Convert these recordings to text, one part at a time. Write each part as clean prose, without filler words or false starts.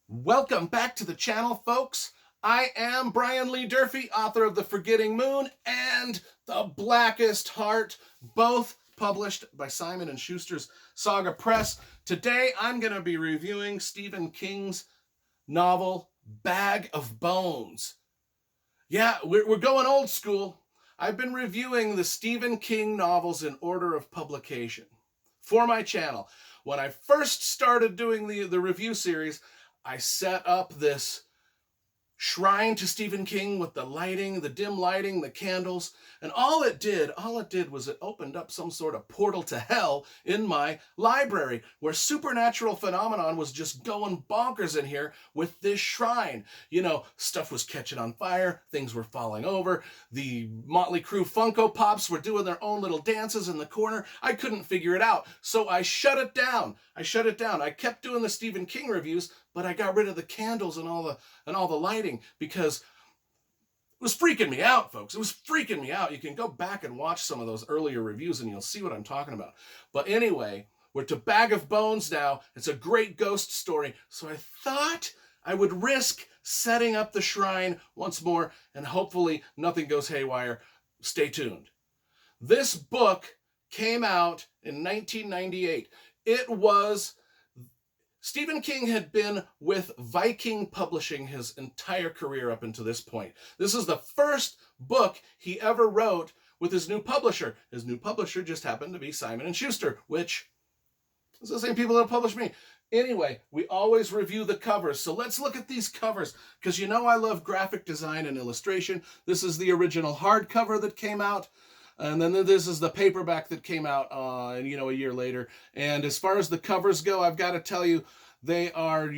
Welcome back to the channel, folks. I am Brian Lee Durfee, author of The Forgetting Moon and The Blackest Heart, both published by Simon & Schuster's Saga Press. Today, I'm going to be reviewing Stephen King's novel, Bag of Bones. Yeah, we're going old school. I've been reviewing the Stephen King novels in order of publication for my channel. When I first started doing the review series, I set up this shrine to Stephen King with the lighting, the dim lighting, the candles, and all it did was it opened up some sort of portal to hell in my library where supernatural phenomenon was just going bonkers in here with this shrine. You know, stuff was catching on fire, things were falling over, the Motley Crue Funko Pops were doing their own little dances in the corner. I couldn't figure it out, so I shut it down. I kept doing the Stephen King reviews, but I got rid of the candles and all the lighting because it was freaking me out, folks. It was freaking me out. You can go back and watch some of those earlier reviews and you'll see what I'm talking about. But anyway, we're to Bag of Bones now. It's a great ghost story. So I thought I would risk setting up the shrine once more and hopefully nothing goes haywire. Stay tuned. This book came out in 1998. It was Stephen King had been with Viking Publishing his entire career up until this point. This is the first book he ever wrote with his new publisher. His new publisher just happened to be Simon & Schuster, which is the same people that published me. Anyway, we always review the covers, so let's look at these covers, because you know I love graphic design and illustration. This is the original hardcover that came out. And then this is the paperback that came out, a year later. And as far as the covers go, I've got to tell you, they are,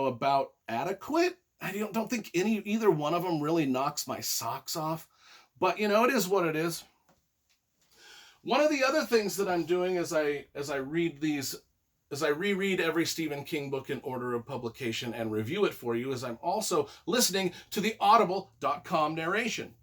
about adequate. I don't think either one of them really knocks my socks off. But, it is what it is. One of the other things that I'm doing as I reread every Stephen King book in order of publication and review it for you, is I'm also listening to the Audible.com narration.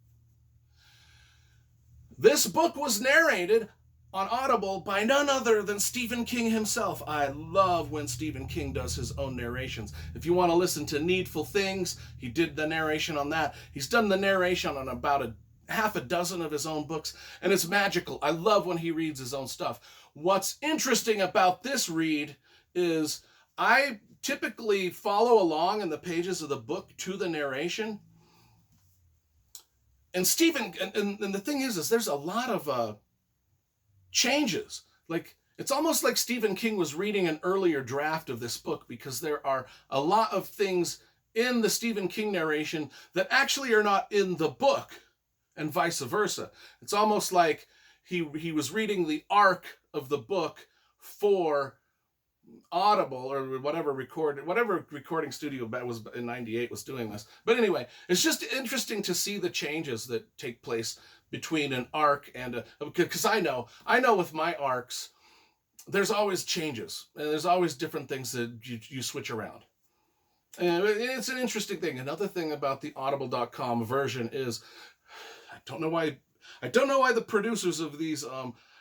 This book was narrated on Audible by none other than Stephen King himself. I love when Stephen King does his own narrations. If you want to listen to Needful Things, he did the narration on that. He's done the narration on about half a dozen of his own books, and it's magical. I love when he reads his own stuff. What's interesting about this read is I typically follow along in the pages of the book to the narration. And Stephen, and the thing is there's a lot of changes. Like, it's almost like Stephen King was reading an earlier draft of this book, because there are a lot of things in the Stephen King narration that actually are not in the book, and vice versa. It's almost like he was reading the arc of the book for Audible or whatever recording studio was in 98 was doing this. But anyway, it's just interesting to see the changes that take place between an arc and because I know with my arcs, there's always changes and there's always different things that you switch around. And it's an interesting thing. Another thing about the Audible.com version is I don't know why the producers of these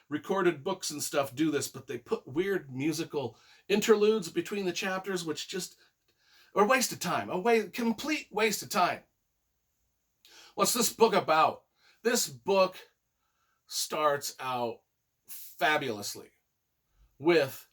recorded books and stuff do this, but they put weird musical interludes between the chapters, which just are a waste of time, complete waste of time. What's this book about? This book starts out fabulously with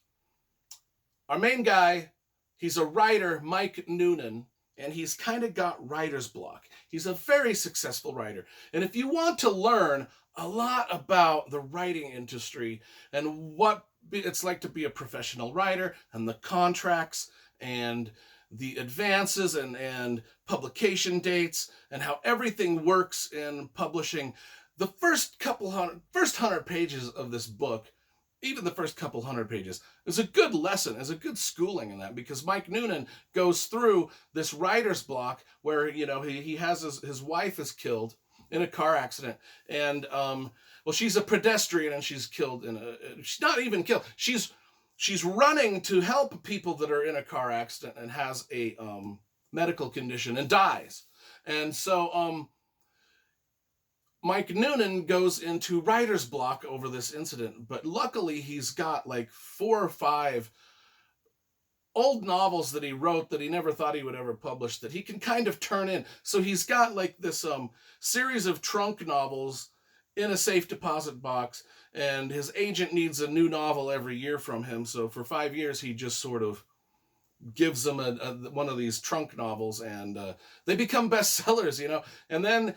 our main guy. He's a writer, Mike Noonan, and he's kind of got writer's block. He's a very successful writer. And if you want to learn a lot about the writing industry and what it's like to be a professional writer and the contracts and the advances and publication dates and how everything works in publishing, the first 100 pages of this book, even the first couple hundred pages, is a good lesson, is a good schooling in that, because Mike Noonan goes through this writer's block where, he has his wife is killed in a car accident, and she's a pedestrian and she's killed she's not even killed. She's running to help people that are in a car accident and has a medical condition and dies. And so Mike Noonan goes into writer's block over this incident, but luckily he's got like 4 or 5 old novels that he wrote that he never thought he would ever publish that he can kind of turn in. So he's got like this series of trunk novels in a safe deposit box, and his agent needs a new novel every year from him. So for 5 years, he just sort of gives them one of these trunk novels, and they become bestsellers, you know. And then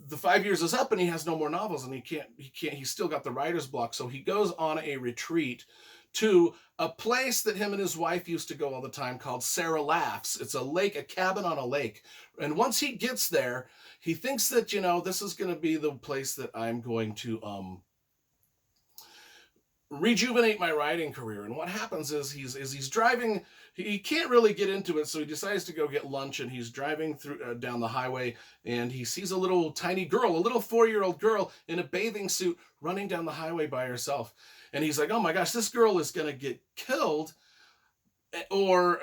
the 5 years is up, and he has no more novels, and he's still got the writer's block. So he goes on a retreat to a place that him and his wife used to go all the time called Sarah Laughs. It's a lake, a cabin on a lake. And once he gets there, he thinks that, you know, this is going to be the place that I'm going to rejuvenate my writing career. And what happens is he's driving, he can't really get into it, so he decides to go get lunch, and he's driving through down the highway, and he sees a little tiny girl, a little 4-year-old girl in a bathing suit running down the highway by herself. And he's like, oh my gosh, this girl is going to get killed, or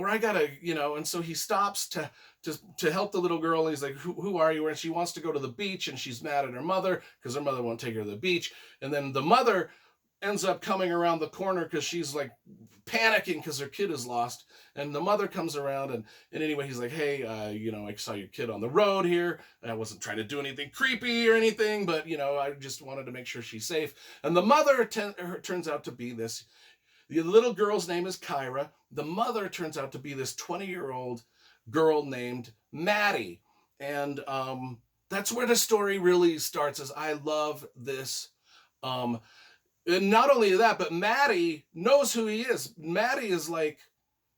I gotta, you know. And so he stops to help the little girl. And he's like, who are you? And she wants to go to the beach, and she's mad at her mother because her mother won't take her to the beach. And then the mother ends up coming around the corner because she's like panicking because her kid is lost. And the mother comes around, and anyway, he's like, hey, you know, I saw your kid on the road here. I wasn't trying to do anything creepy or anything, but, you know, I just wanted to make sure she's safe. And the mother turns out to be this, the little girl's name is Kyra. The mother turns out to be this 20-year-old girl named Maddie. And that's where the story really starts, is I love this. And not only that, but Maddie knows who he is. Maddie is like,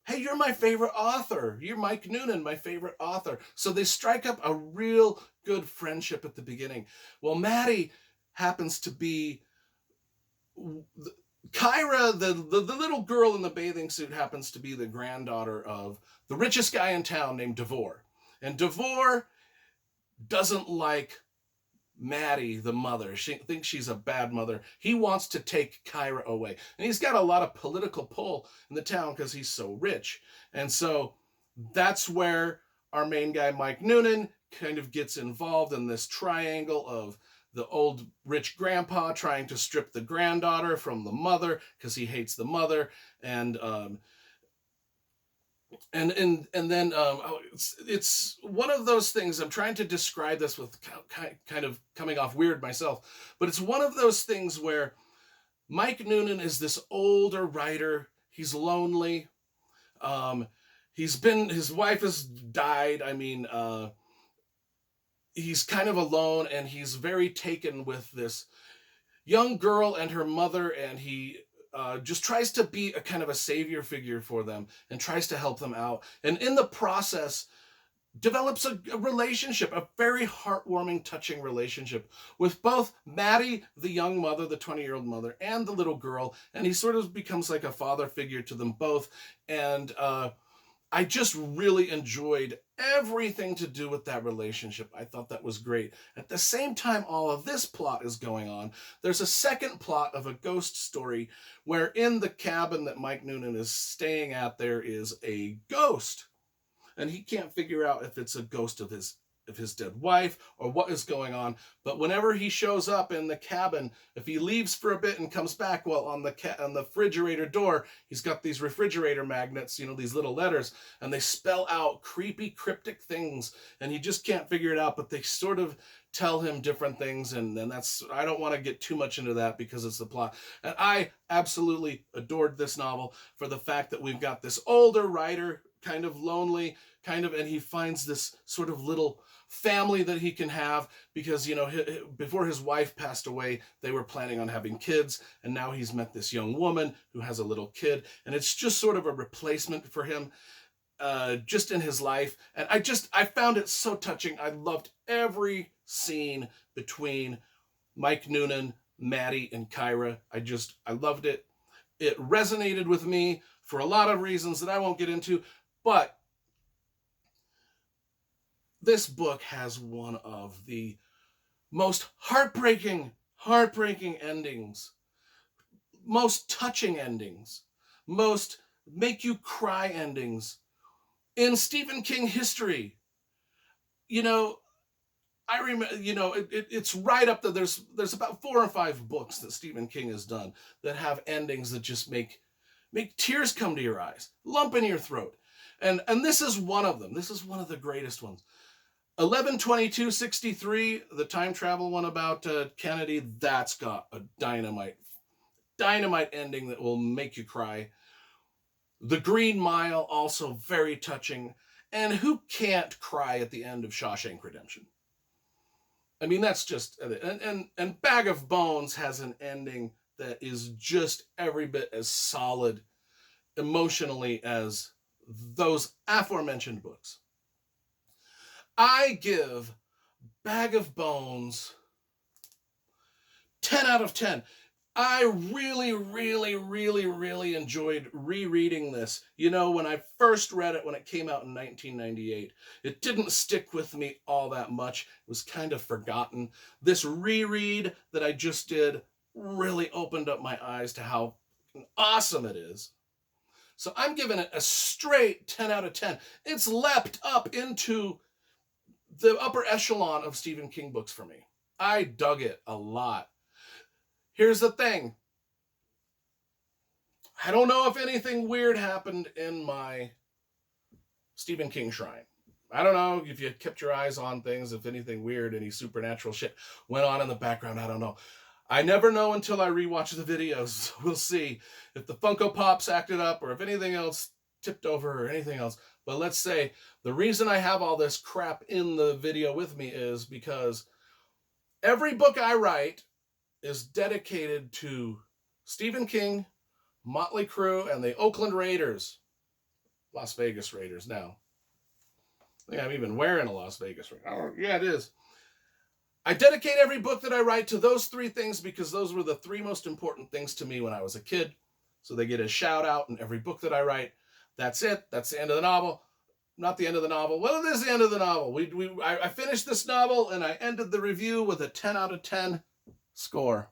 hey, you're my favorite author. You're Mike Noonan, my favorite author. So they strike up a real good friendship at the beginning. Well, Maddie happens to be Kyra, the little girl in the bathing suit, happens to be the granddaughter of the richest guy in town named Devore. And Devore doesn't like Maddie, the mother. She thinks she's a bad mother. He wants to take Kyra away. And he's got a lot of political pull in the town because he's so rich. And so that's where our main guy, Mike Noonan, kind of gets involved in this triangle of the old rich grandpa trying to strip the granddaughter from the mother because he hates the mother. And then it's one of those things. I'm trying to describe this with kind of coming off weird myself, but it's one of those things where Mike Noonan is this older writer. He's lonely. His wife has died. I mean, he's kind of alone, and he's very taken with this young girl and her mother, and he just tries to be a kind of a savior figure for them and tries to help them out. And in the process, develops a relationship, a very heartwarming, touching relationship with both Maddie, the young mother, the 20-year-old mother, and the little girl. And he sort of becomes like a father figure to them both. And I just really enjoyed everything to do with that relationship. I thought that was great. At the same time all of this plot is going on, there's a second plot of a ghost story where in the cabin that Mike Noonan is staying at, there is a ghost. And he can't figure out if it's a ghost of his dead wife or what is going on. But whenever he shows up in the cabin, if he leaves for a bit and comes back, well, on the refrigerator door, he's got these refrigerator magnets, you know, these little letters, and they spell out creepy, cryptic things, and he just can't figure it out, but they sort of tell him different things, and that's, I don't want to get too much into that because it's the plot. And I absolutely adored this novel for the fact that we've got this older writer, kind of lonely, and he finds this sort of little family that he can have because, you know, before his wife passed away, they were planning on having kids, and now he's met this young woman who has a little kid, and it's just sort of a replacement for him just in his life. And I found it so touching. I loved every scene between Mike Noonan, Maddie, and Kyra. I loved it. It resonated with me for a lot of reasons that I won't get into, but this book has one of the most heartbreaking endings, most touching endings, most make you cry endings in Stephen King history. You know, I remember, you know, it's right up there. There's about 4 or 5 books that Stephen King has done that have endings that just make make tears come to your eyes, lump in your throat. And this is one of them. This is one of the greatest ones. 11/22/63, the time travel one about Kennedy, that's got a dynamite ending that will make you cry. The Green Mile, also very touching. And who can't cry at the end of Shawshank Redemption? I mean, that's just, and Bag of Bones has an ending that is just every bit as solid emotionally as those aforementioned books. I give Bag of Bones 10 out of 10. I really, really, really, really enjoyed rereading this. You know, when I first read it when it came out in 1998, it didn't stick with me all that much. It was kind of forgotten. This reread that I just did really opened up my eyes to how awesome it is. So I'm giving it a straight 10 out of 10. It's leapt up into the upper echelon of Stephen King books for me. I dug it a lot. Here's the thing. I don't know if anything weird happened in my Stephen King shrine. I don't know if you kept your eyes on things, if anything weird, any supernatural shit went on in the background. I don't know. I never know until I rewatch the videos. We'll see if the Funko Pops acted up or if anything else tipped over or anything else. But let's say the reason I have all this crap in the video with me is because every book I write is dedicated to Stephen King, Motley Crue, and the Oakland Raiders. Las Vegas Raiders now. I think I'm even wearing a Las Vegas Raider. Oh, yeah, it is. I dedicate every book that I write to those three things because those were the three most important things to me when I was a kid. So they get a shout out in every book that I write. That's it. That's the end of the novel. Not the end of the novel. Well, it is the end of the novel. I finished this novel and I ended the review with a 10 out of 10 score.